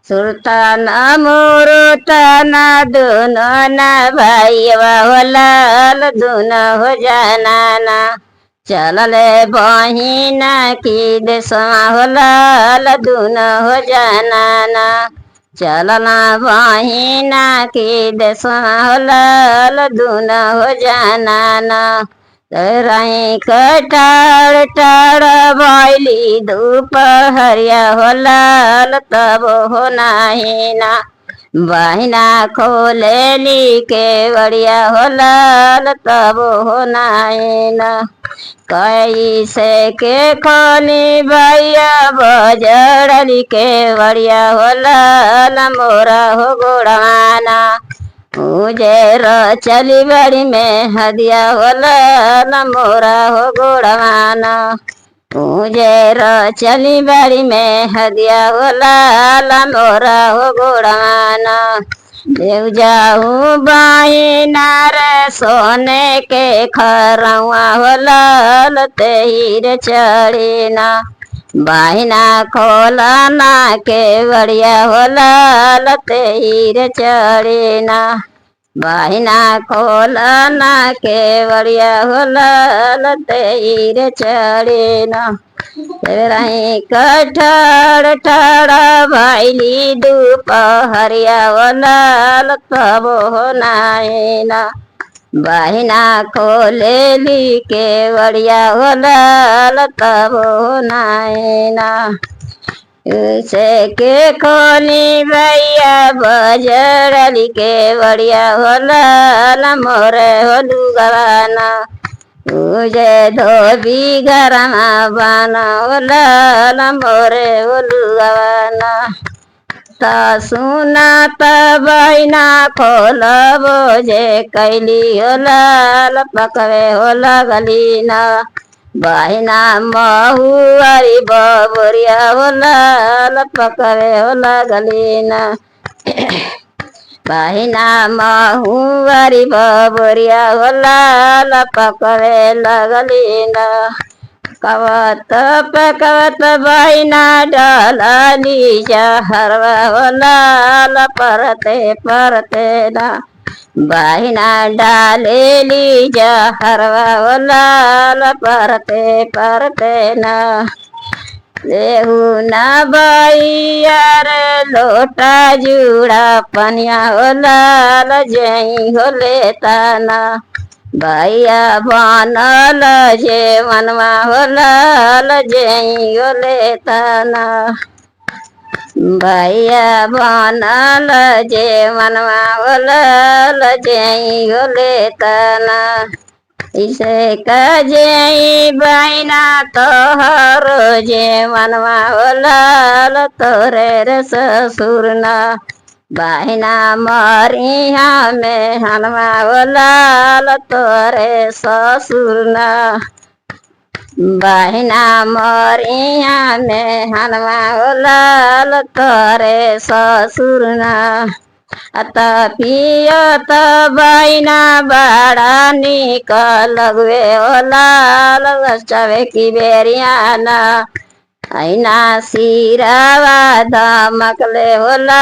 सुरतान मुरुतन दुनो न भाइवा होलाल दुनो हो जाना चलले बहिना की देशमा होलाल दुनो हो जाना चलना बहिना की देशमा होलाल दुनो हो जाना राई कटाड़ टाड़ भैली धूप हरिया होलाल तब हो नाहिना बहिना खोलेली के बढ़िया होलाल तब हो नाहिना कैसे के खोली भैया बजड़ली के बढ़िया होलाल मोरा हो गोड़ाना मुझे चली बड़ी में हदिया होला मोरा हो गोड़वाना मुझे चली बड़ी में हदिया होला मोरा हो गोड़वाना देव जाऊ बहिना रे सोने के खरवा होला तेर चढ़ीना बहिना खोलना के बढ़िया होला तेर चढ़ीना बहिना खोलना के बढ़िया होला तेर चढ़ीना राई कठड़ ठड़ भैली दोपहरिया होला तब हो नाहिना बहिना खोलेली के बढ़िया होला तब हो नाहिना से के खोली भैया बजड़ली के बढ़िया होला मोरे होलू गवाना मुझे धोबी घरमा बना होला मोरे होलू गवाना ता सुना त बहिना खोलबो जे कैली होला पकवे होला गलीना बहिना महुआरी बबरिया होला पकवे होला गलीना बहिना महुआरी बबरिया होला पकवे लगलीना कवत पकवत बहिना डाली जहरवा होला परते परते ना बहिना डालेली जहरवा होला परते परते ना देहू ना भैया रे लोटा जुड़ा पनिया होला जई होले ताना भैया बनल जे मनवा होला जई होले ताना भैया बनल जे मनवा होला जई होले ताना इसे कजई बहिना तोहर जे मनवा होला तोरे रे ससुरना बहिना मरिया में हनवा होला तोरे ससुरना बहिना मरिया में हनवा होला तोरे ससुरना अत पियत बहिना बड़ा निक लगवे होला चवे की बेरियाना ऐना सिरावा धमकले होला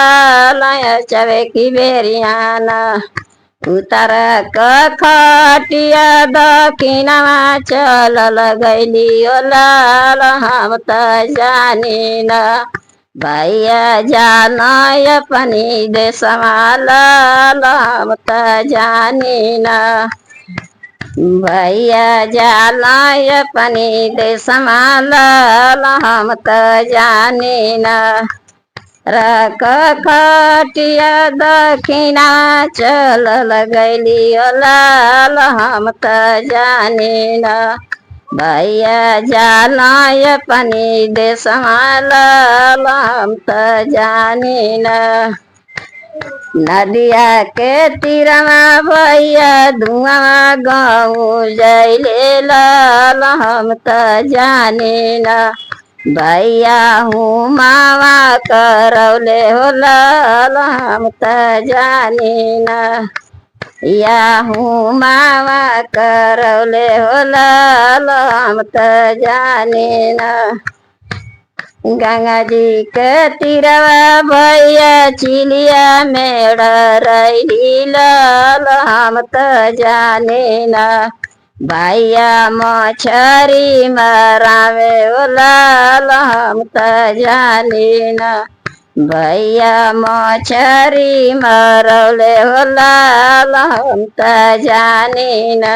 चवे की बेरियाना उतर खटिया दक्षिणवा चलल गैली होला हम त जानिना भैया जाना अपनी देशवा हम त जानिना भैया जाना अपनी देशवा हम त जानिना रख खटिया दक्षिणा चलल गैली होला हम त जानिना भैया जाना अपनी देशवा हम त जानिना नदिया के तीरमा भैया धुआं गाँव जैले लाल हम त जानिना भैया हूँ मावा करौले हो लाल हम त जानिना या हूँ मावा करौले हो लाल हम त जानिना गंगा जी के तीरवा भैया चिलिया मेढ़ रही लाल हम त जाने ना भैया मछरी मरावे ओ लाल हम त जाने ना भैया मछरी मरौले हो लाल हम त जाने ना।